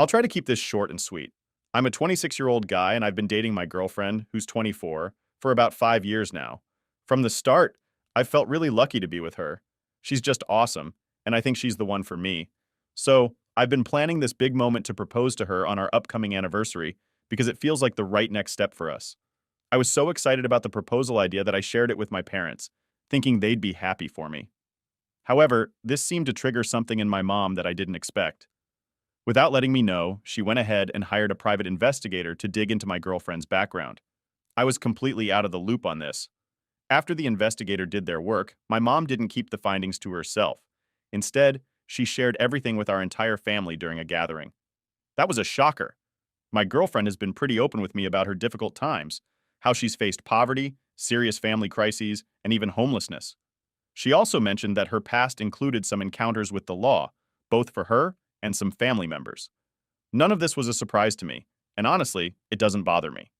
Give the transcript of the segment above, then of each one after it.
I'll try to keep this short and sweet. I'm a 26-year-old guy and I've been dating my girlfriend, who's 24, for about 5 years now. From the start, I've felt really lucky to be with her. She's just awesome, and I think she's the one for me. So, I've been planning this big moment to propose to her on our upcoming anniversary because it feels like the right next step for us. I was so excited about the proposal idea that I shared it with my parents, thinking they'd be happy for me. However, this seemed to trigger something in my mom that I didn't expect. Without letting me know, she went ahead and hired a private investigator to dig into my girlfriend's background. I was completely out of the loop on this. After the investigator did their work, my mom didn't keep the findings to herself. Instead, she shared everything with our entire family during a gathering. That was a shocker. My girlfriend has been pretty open with me about her difficult times, how she's faced poverty, serious family crises, and even homelessness. She also mentioned that her past included some encounters with the law, both for her and some family members. None of this was a surprise to me, and honestly, it doesn't bother me.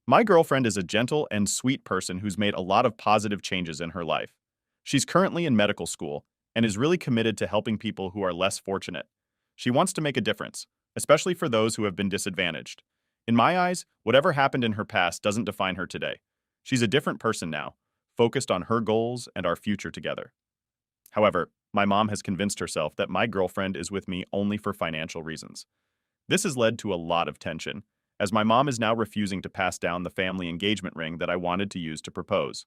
My girlfriend is a gentle and sweet person who's made a lot of positive changes in her life. She's currently in medical school and is really committed to helping people who are less fortunate. She wants to make a difference, especially for those who have been disadvantaged. In my eyes, whatever happened in her past doesn't define her today. She's a different person now, focused on her goals and our future together. However, my mom has convinced herself that my girlfriend is with me only for financial reasons. This has led to a lot of tension, as my mom is now refusing to pass down the family engagement ring that I wanted to use to propose.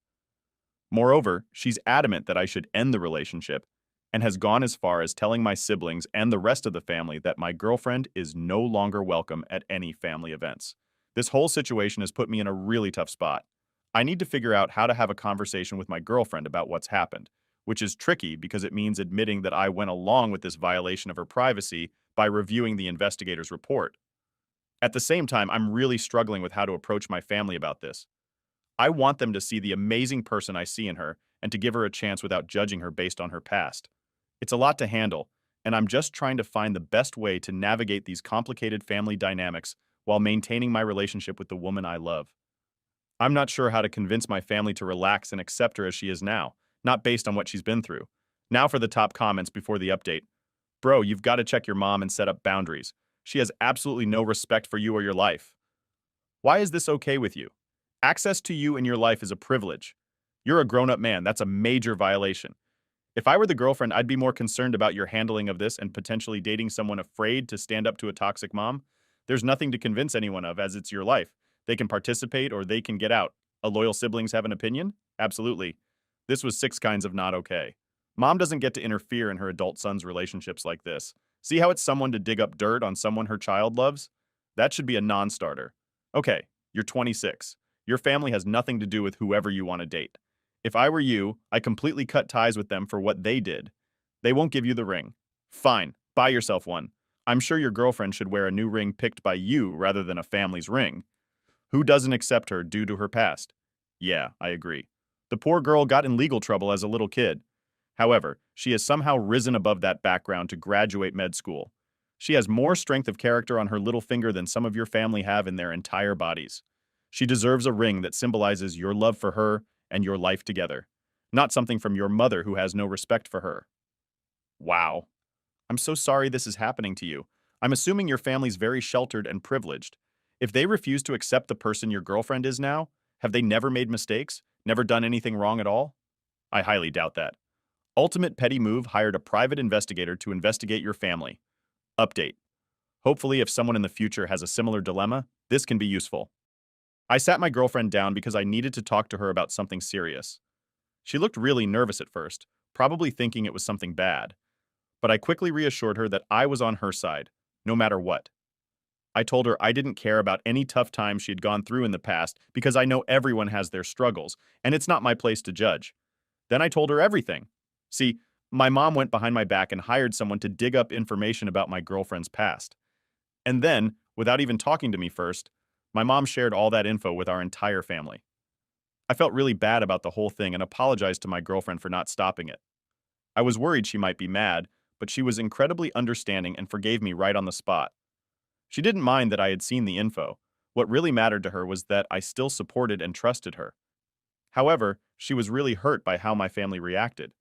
Moreover, she's adamant that I should end the relationship and has gone as far as telling my siblings and the rest of the family that my girlfriend is no longer welcome at any family events. This whole situation has put me in a really tough spot. I need to figure out how to have a conversation with my girlfriend about what's happened, which is tricky because it means admitting that I went along with this violation of her privacy by reviewing the investigator's report. At the same time, I'm really struggling with how to approach my family about this. I want them to see the amazing person I see in her and to give her a chance without judging her based on her past. It's a lot to handle, and I'm just trying to find the best way to navigate these complicated family dynamics while maintaining my relationship with the woman I love. I'm not sure how to convince my family to relax and accept her as she is now, not based on what she's been through. Now for the top comments before the update. Bro, you've got to check your mom and set up boundaries. She has absolutely no respect for you or your life. Why is this okay with you? Access to you in your life is a privilege. You're a grown-up man. That's a major violation. If I were the girlfriend, I'd be more concerned about your handling of this and potentially dating someone afraid to stand up to a toxic mom. There's nothing to convince anyone of, as it's your life. They can participate or they can get out. A loyal siblings have an opinion? Absolutely. This was six kinds of not okay. Mom doesn't get to interfere in her adult son's relationships like this. See how it's someone to dig up dirt on someone her child loves? That should be a non-starter. Okay, you're 26. Your family has nothing to do with whoever you want to date. If I were you, I completely cut ties with them for what they did. They won't give you the ring. Fine, buy yourself one. I'm sure your girlfriend should wear a new ring picked by you rather than a family's ring. Who doesn't accept her due to her past? Yeah, I agree. The poor girl got in legal trouble as a little kid. However, she has somehow risen above that background to graduate med school. She has more strength of character on her little finger than some of your family have in their entire bodies. She deserves a ring that symbolizes your love for her and your life together, not something from your mother who has no respect for her. Wow. I'm so sorry this is happening to you. I'm assuming your family's very sheltered and privileged. If they refuse to accept the person your girlfriend is now, have they never made mistakes? Never done anything wrong at all? I highly doubt that. Ultimate Petty Move hired a private investigator to investigate your family. Update. Hopefully, if someone in the future has a similar dilemma, this can be useful. I sat my girlfriend down because I needed to talk to her about something serious. She looked really nervous at first, probably thinking it was something bad. But I quickly reassured her that I was on her side, no matter what. I told her I didn't care about any tough times she had gone through in the past because I know everyone has their struggles, and it's not my place to judge. Then I told her everything. See, my mom went behind my back and hired someone to dig up information about my girlfriend's past. And then, without even talking to me first, my mom shared all that info with our entire family. I felt really bad about the whole thing and apologized to my girlfriend for not stopping it. I was worried she might be mad, but she was incredibly understanding and forgave me right on the spot. She didn't mind that I had seen the info. What really mattered to her was that I still supported and trusted her. However, she was really hurt by how my family reacted.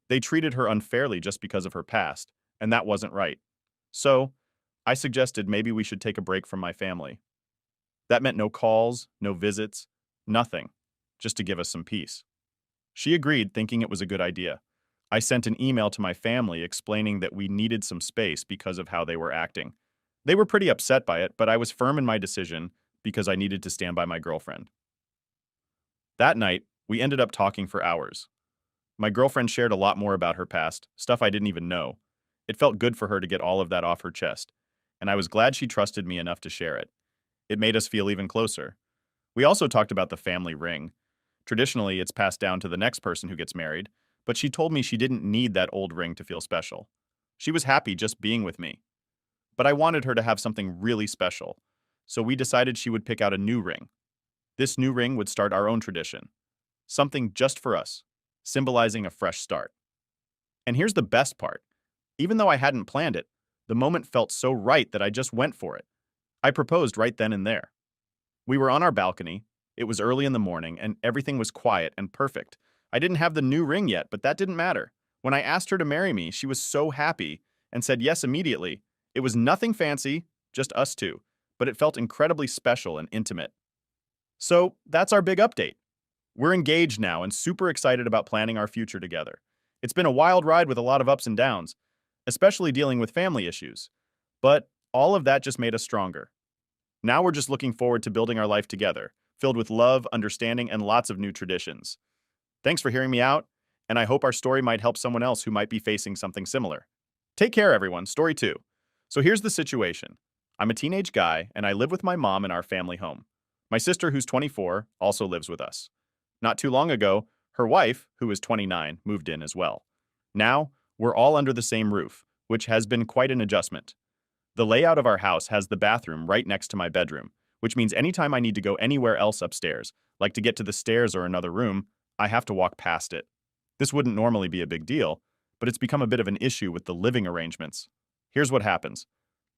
They treated her unfairly just because of her past, and that wasn't right. So, I suggested maybe we should take a break from my family. That meant no calls, no visits, nothing, just to give us some peace. She agreed, thinking it was a good idea. I sent an email to my family explaining that we needed some space because of how they were acting. They were pretty upset by it, but I was firm in my decision because I needed to stand by my girlfriend. That night, we ended up talking for hours. My girlfriend shared a lot more about her past, stuff I didn't even know. It felt good for her to get all of that off her chest, and I was glad she trusted me enough to share it. It made us feel even closer. We also talked about the family ring. Traditionally, it's passed down to the next person who gets married, but she told me she didn't need that old ring to feel special. She was happy just being with me. But I wanted her to have something really special, so we decided she would pick out a new ring. This new ring would start our own tradition, something just for us, symbolizing a fresh start. And here's the best part. Even though I hadn't planned it, the moment felt so right that I just went for it. I proposed right then and there. We were on our balcony. It was early in the morning, and everything was quiet and perfect. I didn't have the new ring yet, but that didn't matter. When I asked her to marry me, she was so happy and said yes immediately. It was nothing fancy, just us two, but it felt incredibly special and intimate. So that's our big update. We're engaged now and super excited about planning our future together. It's been a wild ride with a lot of ups and downs, especially dealing with family issues. But all of that just made us stronger. Now we're just looking forward to building our life together, filled with love, understanding, and lots of new traditions. Thanks for hearing me out, and I hope our story might help someone else who might be facing something similar. Take care, everyone. Story 2. So here's the situation. I'm a teenage guy, and I live with my mom in our family home. My sister, who's 24, also lives with us. Not too long ago, her wife, who is 29, moved in as well. Now, we're all under the same roof, which has been quite an adjustment. The layout of our house has the bathroom right next to my bedroom, which means anytime I need to go anywhere else upstairs, like to get to the stairs or another room, I have to walk past it. This wouldn't normally be a big deal, but it's become a bit of an issue with the living arrangements. Here's what happens.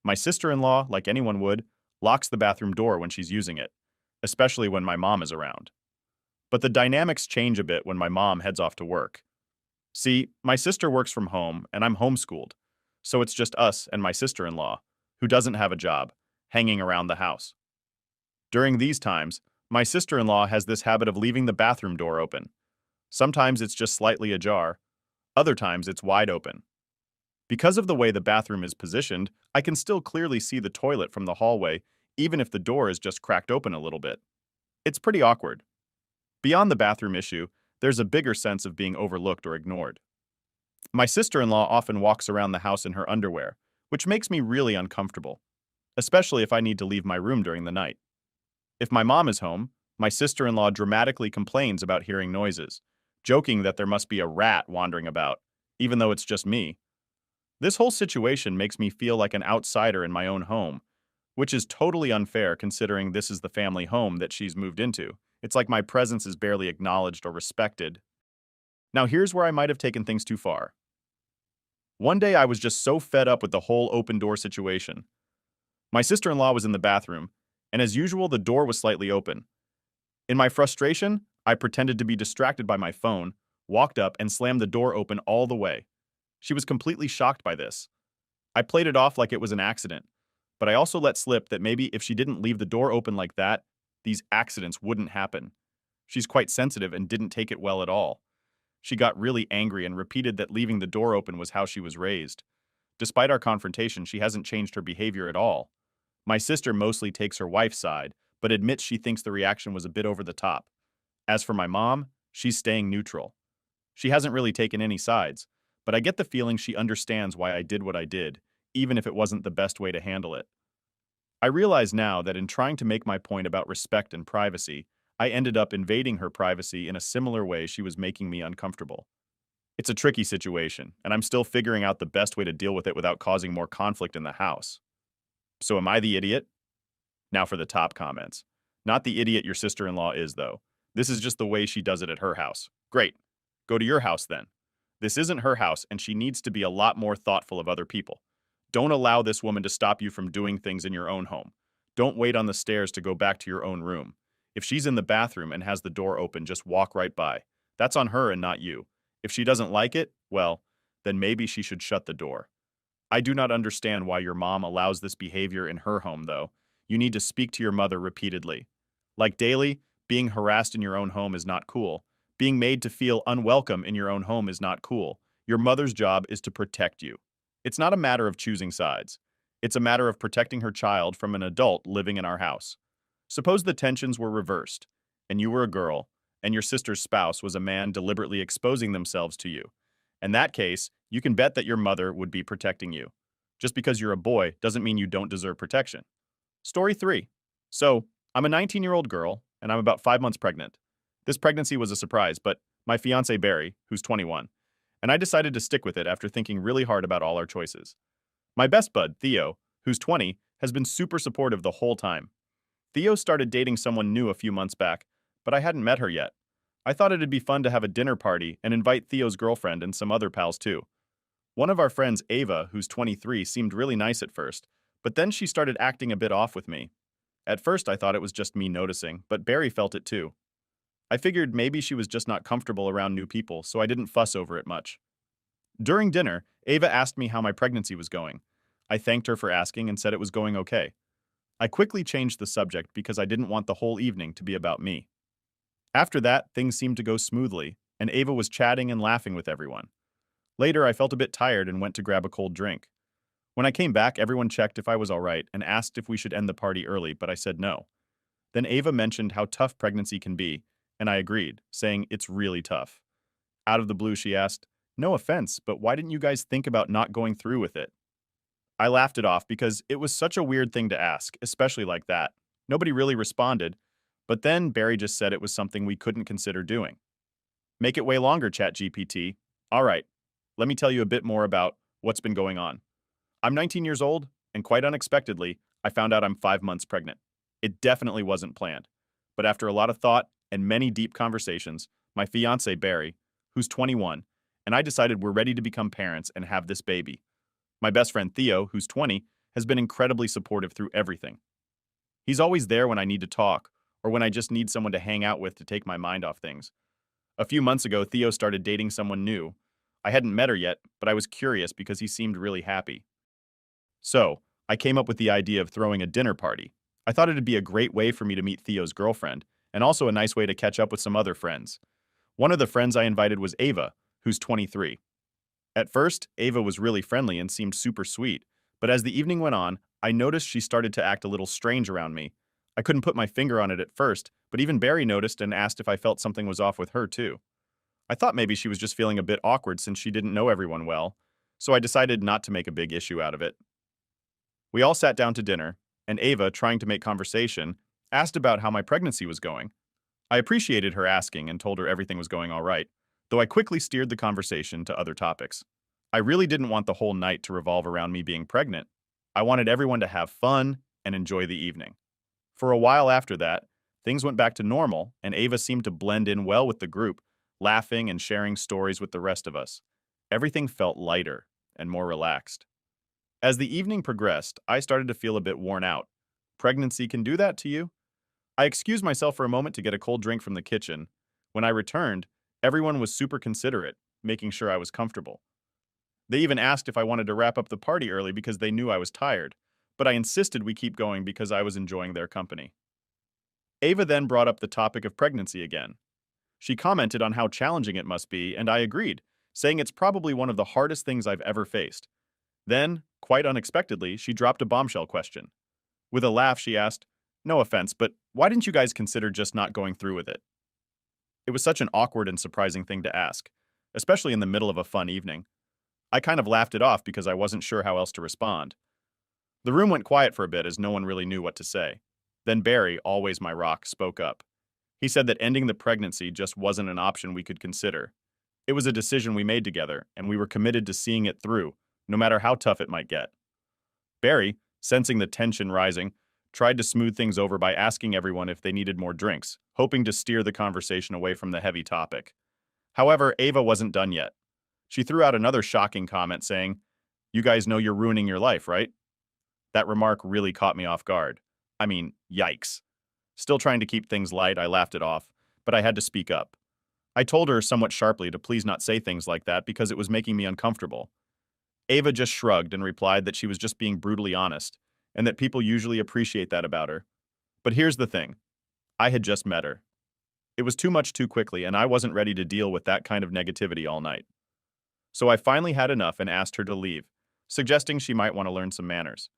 My sister-in-law, like anyone would, locks the bathroom door when she's using it, especially when my mom is around. But the dynamics change a bit when my mom heads off to work. See, my sister works from home, and I'm homeschooled, so it's just us and my sister-in-law, who doesn't have a job, hanging around the house. During these times, my sister-in-law has this habit of leaving the bathroom door open. Sometimes it's just slightly ajar, other times it's wide open. Because of the way the bathroom is positioned, I can still clearly see the toilet from the hallway, even if the door is just cracked open a little bit. It's pretty awkward. Beyond the bathroom issue, there's a bigger sense of being overlooked or ignored. My sister-in-law often walks around the house in her underwear, which makes me really uncomfortable, especially if I need to leave my room during the night. If my mom is home, my sister-in-law dramatically complains about hearing noises, joking that there must be a rat wandering about, even though it's just me. This whole situation makes me feel like an outsider in my own home, which is totally unfair considering this is the family home that she's moved into. It's like my presence is barely acknowledged or respected. Now here's where I might have taken things too far. One day I was just so fed up with the whole open door situation. My sister-in-law was in the bathroom, and as usual the door was slightly open. In my frustration, I pretended to be distracted by my phone, walked up and slammed the door open all the way. She was completely shocked by this. I played it off like it was an accident, but I also let slip that maybe if she didn't leave the door open like that, these accidents wouldn't happen. She's quite sensitive and didn't take it well at all. She got really angry and repeated that leaving the door open was how she was raised. Despite our confrontation, she hasn't changed her behavior at all. My sister mostly takes her wife's side, but admits she thinks the reaction was a bit over the top. As for my mom, she's staying neutral. She hasn't really taken any sides, but I get the feeling she understands why I did what I did, even if it wasn't the best way to handle it. I realize now that in trying to make my point about respect and privacy, I ended up invading her privacy in a similar way she was making me uncomfortable. It's a tricky situation, and I'm still figuring out the best way to deal with it without causing more conflict in the house. So am I the idiot? Now for the top comments. Not the idiot your sister-in-law is, though. This is just the way she does it at her house. Great. Go to your house then. This isn't her house, and she needs to be a lot more thoughtful of other people. Don't allow this woman to stop you from doing things in your own home. Don't wait on the stairs to go back to your own room. If she's in the bathroom and has the door open, just walk right by. That's on her and not you. If she doesn't like it, well, then maybe she should shut the door. I do not understand why your mom allows this behavior in her home, though. You need to speak to your mother repeatedly. Like daily, being harassed in your own home is not cool. Being made to feel unwelcome in your own home is not cool. Your mother's job is to protect you. It's not a matter of choosing sides. It's a matter of protecting her child from an adult living in our house. Suppose the tensions were reversed, and you were a girl, and your sister's spouse was a man deliberately exposing themselves to you. In that case, you can bet that your mother would be protecting you. Just because you're a boy doesn't mean you don't deserve protection. Story 3. So, I'm a 19-year-old girl, and I'm about 5 months pregnant. This pregnancy was a surprise, but my fiance Barry, who's 21, and I decided to stick with it after thinking really hard about all our choices. My best bud, Theo, who's 20, has been super supportive the whole time. Theo started dating someone new a few months back, but I hadn't met her yet. I thought it'd be fun to have a dinner party and invite Theo's girlfriend and some other pals too. One of our friends, Ava, who's 23, seemed really nice at first, but then she started acting a bit off with me. At first, I thought it was just me noticing, but Barry felt it too. I figured maybe she was just not comfortable around new people, so I didn't fuss over it much. During dinner, Ava asked me how my pregnancy was going. I thanked her for asking and said it was going okay. I quickly changed the subject because I didn't want the whole evening to be about me. After that, things seemed to go smoothly, and Ava was chatting and laughing with everyone. Later, I felt a bit tired and went to grab a cold drink. When I came back, everyone checked if I was all right and asked if we should end the party early, but I said no. Then Ava mentioned how tough pregnancy can be, and I agreed, saying it's really tough. Out of the blue, she asked, "No offense, but why didn't you guys think about not going through with it?" I laughed it off because it was such a weird thing to ask, especially like that. Nobody really responded, but then Barry just said it was something we couldn't consider doing. Make it way longer, ChatGPT. All right, let me tell you a bit more about what's been going on. I'm 19 years old, and quite unexpectedly, I found out I'm 5 months pregnant. It definitely wasn't planned. But after a lot of thought and many deep conversations, my fiance Barry, who's 21, and I decided we're ready to become parents and have this baby. My best friend Theo, who's 20, has been incredibly supportive through everything. He's always there when I need to talk, or when I just need someone to hang out with to take my mind off things. A few months ago, Theo started dating someone new. I hadn't met her yet, but I was curious because he seemed really happy. So, I came up with the idea of throwing a dinner party. I thought it'd be a great way for me to meet Theo's girlfriend, and also a nice way to catch up with some other friends. One of the friends I invited was Ava, who's 23. At first, Ava was really friendly and seemed super sweet, but as the evening went on, I noticed she started to act a little strange around me. I couldn't put my finger on it at first, but even Barry noticed and asked if I felt something was off with her too. I thought maybe she was just feeling a bit awkward since she didn't know everyone well, so I decided not to make a big issue out of it. We all sat down to dinner, and Ava, trying to make conversation, asked about how my pregnancy was going. I appreciated her asking and told her everything was going all right, though I quickly steered the conversation to other topics. I really didn't want the whole night to revolve around me being pregnant. I wanted everyone to have fun and enjoy the evening. For a while after that, things went back to normal, and Ava seemed to blend in well with the group, laughing and sharing stories with the rest of us. Everything felt lighter and more relaxed. As the evening progressed, I started to feel a bit worn out. Pregnancy can do that to you? I excused myself for a moment to get a cold drink from the kitchen. When I returned, everyone was super considerate, making sure I was comfortable. They even asked if I wanted to wrap up the party early because they knew I was tired, but I insisted we keep going because I was enjoying their company. Ava then brought up the topic of pregnancy again. She commented on how challenging it must be, and I agreed, saying it's probably one of the hardest things I've ever faced. Then, quite unexpectedly, she dropped a bombshell question. With a laugh, she asked, "No offense, but why didn't you guys consider just not going through with it?" It was such an awkward and surprising thing to ask, especially in the middle of a fun evening. I kind of laughed it off because I wasn't sure how else to respond. The room went quiet for a bit as no one really knew what to say. Then Barry, always my rock, spoke up. He said that ending the pregnancy just wasn't an option we could consider. It was a decision we made together, and we were committed to seeing it through, no matter how tough it might get. Barry, sensing the tension rising, tried to smooth things over by asking everyone if they needed more drinks, hoping to steer the conversation away from the heavy topic. However, Ava wasn't done yet. She threw out another shocking comment saying, "You guys know you're ruining your life, right?" That remark really caught me off guard. I mean, yikes. Still trying to keep things light, I laughed it off, but I had to speak up. I told her somewhat sharply to please not say things like that because it was making me uncomfortable. Ava just shrugged and replied that she was just being brutally honest, and that people usually appreciate that about her. But here's the thing. I had just met her. It was too much too quickly, and I wasn't ready to deal with that kind of negativity all night. So I finally had enough and asked her to leave, suggesting she might want to learn some manners.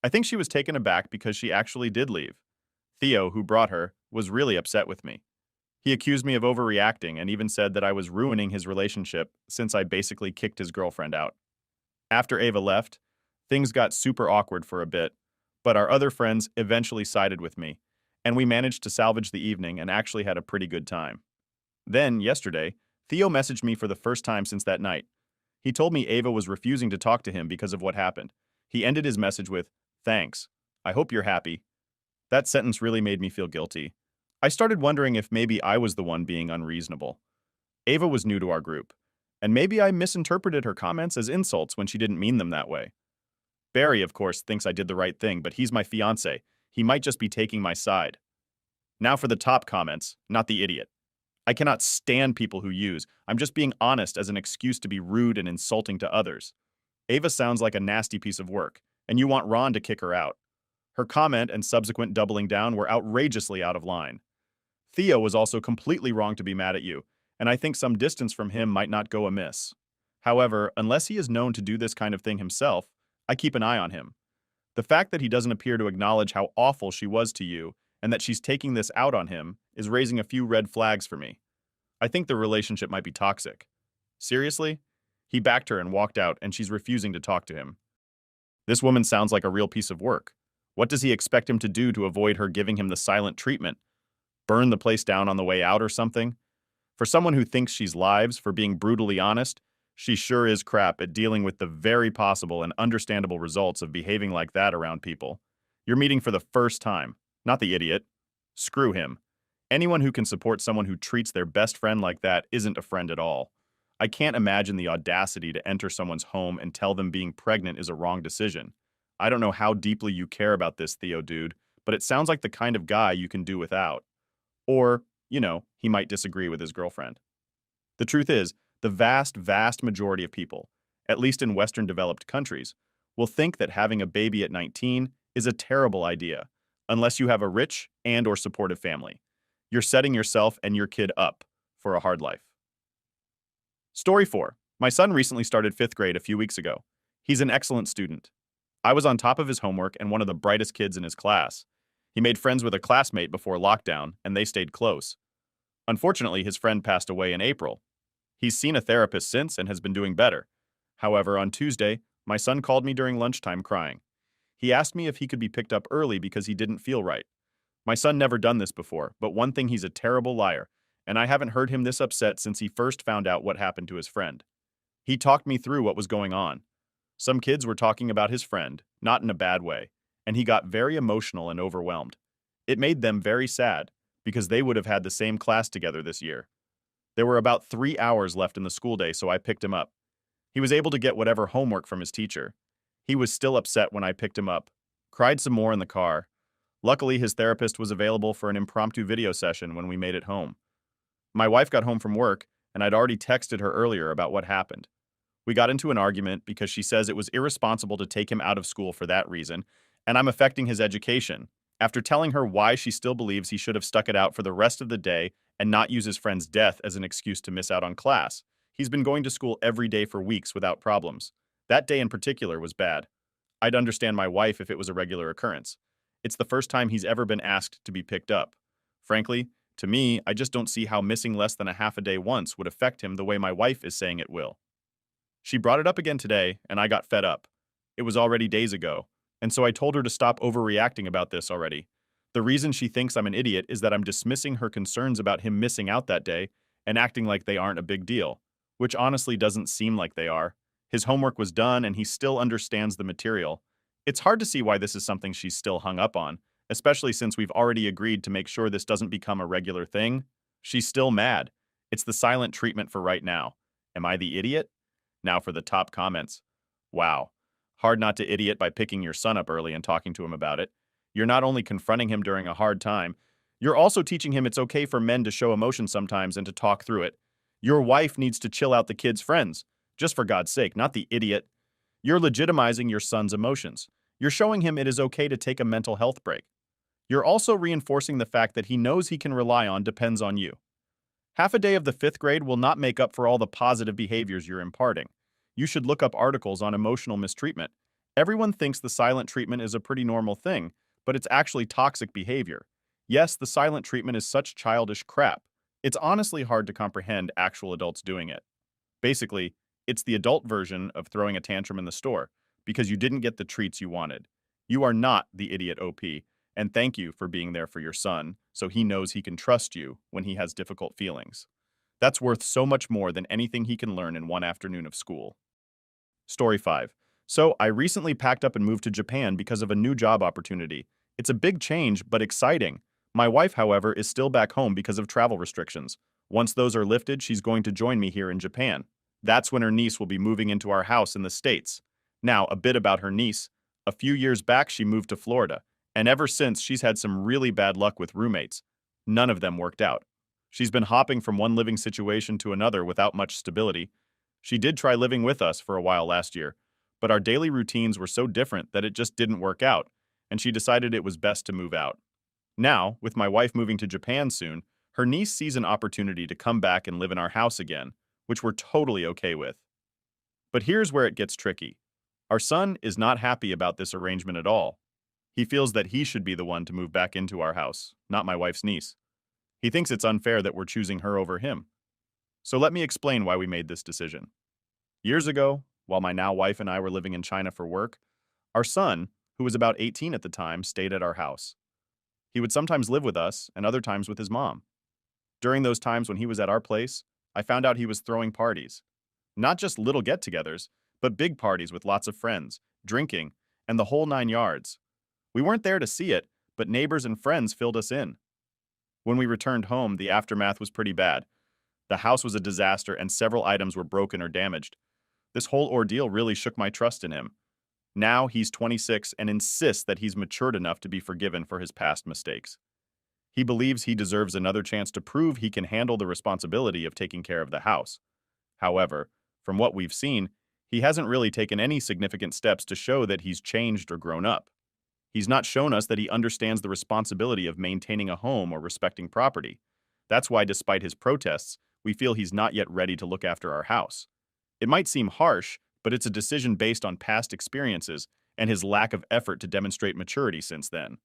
I think she was taken aback because she actually did leave. Theo, who brought her, was really upset with me. He accused me of overreacting and even said that I was ruining his relationship since I basically kicked his girlfriend out. After Ava left, things got super awkward for a bit, but our other friends eventually sided with me, and we managed to salvage the evening and actually had a pretty good time. Then, yesterday, Theo messaged me for the first time since that night. He told me Ava was refusing to talk to him because of what happened. He ended his message with, "Thanks. I hope you're happy." That sentence really made me feel guilty. I started wondering if maybe I was the one being unreasonable. Ava was new to our group, and maybe I misinterpreted her comments as insults when she didn't mean them that way. Barry, of course, thinks I did the right thing, but he's my fiancé. He might just be taking my side. Now for the top comments, not the idiot. I cannot stand people who use, "I'm just being honest" as an excuse to be rude and insulting to others. Ava sounds like a nasty piece of work, and you want Ron to kick her out. Her comment and subsequent doubling down were outrageously out of line. Theo was also completely wrong to be mad at you, and I think some distance from him might not go amiss. However, unless he is known to do this kind of thing himself, I keep an eye on him. The fact that he doesn't appear to acknowledge how awful she was to you and that she's taking this out on him is raising a few red flags for me. I think the relationship might be toxic. Seriously? He backed her and walked out, and she's refusing to talk to him. This woman sounds like a real piece of work. What does he expect him to do to avoid her giving him the silent treatment? Burn the place down on the way out or something? For someone who thinks she's lives for being brutally honest, she sure is crap at dealing with the very possible and understandable results of behaving like that around people. You're meeting for the first time, not the idiot. Screw him. Anyone who can support someone who treats their best friend like that isn't a friend at all. I can't imagine the audacity to enter someone's home and tell them being pregnant is a wrong decision. I don't know how deeply you care about this, Theo dude, but it sounds like the kind of guy you can do without. Or, he might disagree with his girlfriend. The truth is, the vast, vast majority of people, at least in Western developed countries, will think that having a baby at 19 is a terrible idea, unless you have a rich and/or supportive family. You're setting yourself and your kid up for a hard life. Story 4. My son recently started 5th grade a few weeks ago. He's an excellent student. I was on top of his homework and one of the brightest kids in his class. He made friends with a classmate before lockdown, and they stayed close. Unfortunately, his friend passed away in April. He's seen a therapist since and has been doing better. However, on Tuesday, my son called me during lunchtime crying. He asked me if he could be picked up early because he didn't feel right. My son never done this before, but one thing, he's a terrible liar, and I haven't heard him this upset since he first found out what happened to his friend. He talked me through what was going on. Some kids were talking about his friend, not in a bad way, and he got very emotional and overwhelmed. It made them very sad, because they would have had the same class together this year. There were about 3 hours left in the school day, so I picked him up. He was able to get whatever homework from his teacher. He was still upset when I picked him up, cried some more in the car. Luckily, his therapist was available for an impromptu video session when we made it home. My wife got home from work, and I'd already texted her earlier about what happened. We got into an argument because she says it was irresponsible to take him out of school for that reason, and I'm affecting his education. After telling her why she still believes he should have stuck it out for the rest of the day and not use his friend's death as an excuse to miss out on class, he's been going to school every day for weeks without problems. That day in particular was bad. I'd understand my wife if it was a regular occurrence. It's the first time he's ever been asked to be picked up. Frankly, to me, I just don't see how missing less than a half a day once would affect him the way my wife is saying it will. She brought it up again today, and I got fed up. It was already days ago, and so I told her to stop overreacting about this already. The reason she thinks I'm an idiot is that I'm dismissing her concerns about him missing out that day and acting like they aren't a big deal, which honestly doesn't seem like they are. His homework was done, and he still understands the material. It's hard to see why this is something she's still hung up on, especially since we've already agreed to make sure this doesn't become a regular thing. She's still mad. It's the silent treatment for right now. Am I the idiot? Now for the top comments. Wow. Hard not to idiot by picking your son up early and talking to him about it. You're not only confronting him during a hard time, you're also teaching him it's okay for men to show emotion sometimes and to talk through it. Your wife needs to chill out the kid's friends. Just for God's sake, not the idiot. You're legitimizing your son's emotions. You're showing him it is okay to take a mental health break. You're also reinforcing the fact that he knows he can rely on depends on you. Half a day of the fifth grade will not make up for all the positive behaviors you're imparting. You should look up articles on emotional mistreatment. Everyone thinks the silent treatment is a pretty normal thing, but it's actually toxic behavior. Yes, the silent treatment is such childish crap. It's honestly hard to comprehend actual adults doing it. Basically, it's the adult version of throwing a tantrum in the store because you didn't get the treats you wanted. You are not the idiot OP, and thank you for being there for your son so he knows he can trust you when he has difficult feelings. That's worth so much more than anything he can learn in one afternoon of school. Story 5. So, I recently packed up and moved to Japan because of a new job opportunity. It's a big change, but exciting. My wife, however, is still back home because of travel restrictions. Once those are lifted, she's going to join me here in Japan. That's when her niece will be moving into our house in the States. Now, a bit about her niece. A few years back, she moved to Florida, and ever since, she's had some really bad luck with roommates. None of them worked out. She's been hopping from one living situation to another without much stability. She did try living with us for a while last year, but our daily routines were so different that it just didn't work out, and she decided it was best to move out. Now, with my wife moving to Japan soon, her niece sees an opportunity to come back and live in our house again, which we're totally okay with. But here's where it gets tricky. Our son is not happy about this arrangement at all. He feels that he should be the one to move back into our house, not my wife's niece. He thinks it's unfair that we're choosing her over him. So let me explain why we made this decision. Years ago, while my now wife and I were living in China for work, our son, who was about 18 at the time, stayed at our house. He would sometimes live with us and other times with his mom. During those times when he was at our place, I found out he was throwing parties. Not just little get-togethers, but big parties with lots of friends, drinking, and the whole 9 yards. We weren't there to see it, but neighbors and friends filled us in. When we returned home, the aftermath was pretty bad. The house was a disaster and several items were broken or damaged. This whole ordeal really shook my trust in him. Now he's 26 and insists that he's matured enough to be forgiven for his past mistakes. He believes he deserves another chance to prove he can handle the responsibility of taking care of the house. However, from what we've seen, he hasn't really taken any significant steps to show that he's changed or grown up. He's not shown us that he understands the responsibility of maintaining a home or respecting property. That's why, despite his protests, we feel he's not yet ready to look after our house. It might seem harsh, but it's a decision based on past experiences and his lack of effort to demonstrate maturity since then.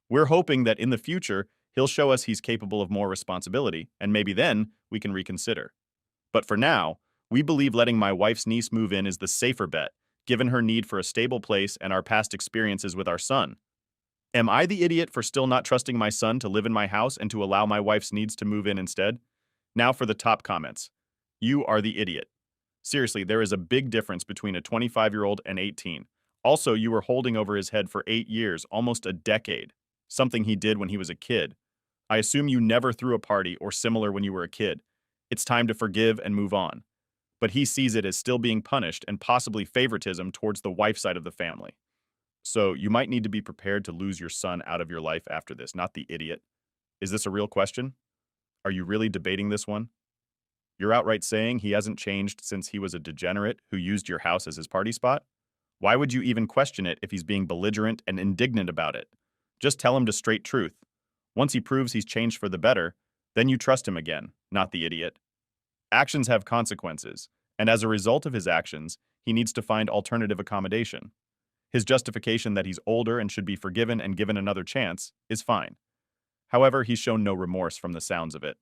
We're hoping that in the future, he'll show us he's capable of more responsibility, and maybe then we can reconsider. But for now, we believe letting my wife's niece move in is the safer bet, given her need for a stable place and our past experiences with our son. Am I the idiot for still not trusting my son to live in my house and to allow my wife's needs to move in instead? Now for the top comments. You are the idiot. Seriously, there is a big difference between a 25-year-old and 18. Also, you were holding over his head for 8 years, almost a decade, something he did when he was a kid. I assume you never threw a party or similar when you were a kid. It's time to forgive and move on. But he sees it as still being punished and possibly favoritism towards the wife side of the family. So you might need to be prepared to lose your son out of your life after this, not the idiot. Is this a real question? Are you really debating this one? You're outright saying he hasn't changed since he was a degenerate who used your house as his party spot? Why would you even question it if he's being belligerent and indignant about it? Just tell him the straight truth. Once he proves he's changed for the better, then you trust him again, not the idiot. Actions have consequences, and as a result of his actions, he needs to find alternative accommodation. His justification that he's older and should be forgiven and given another chance is fine. However, he's shown no remorse from the sounds of it.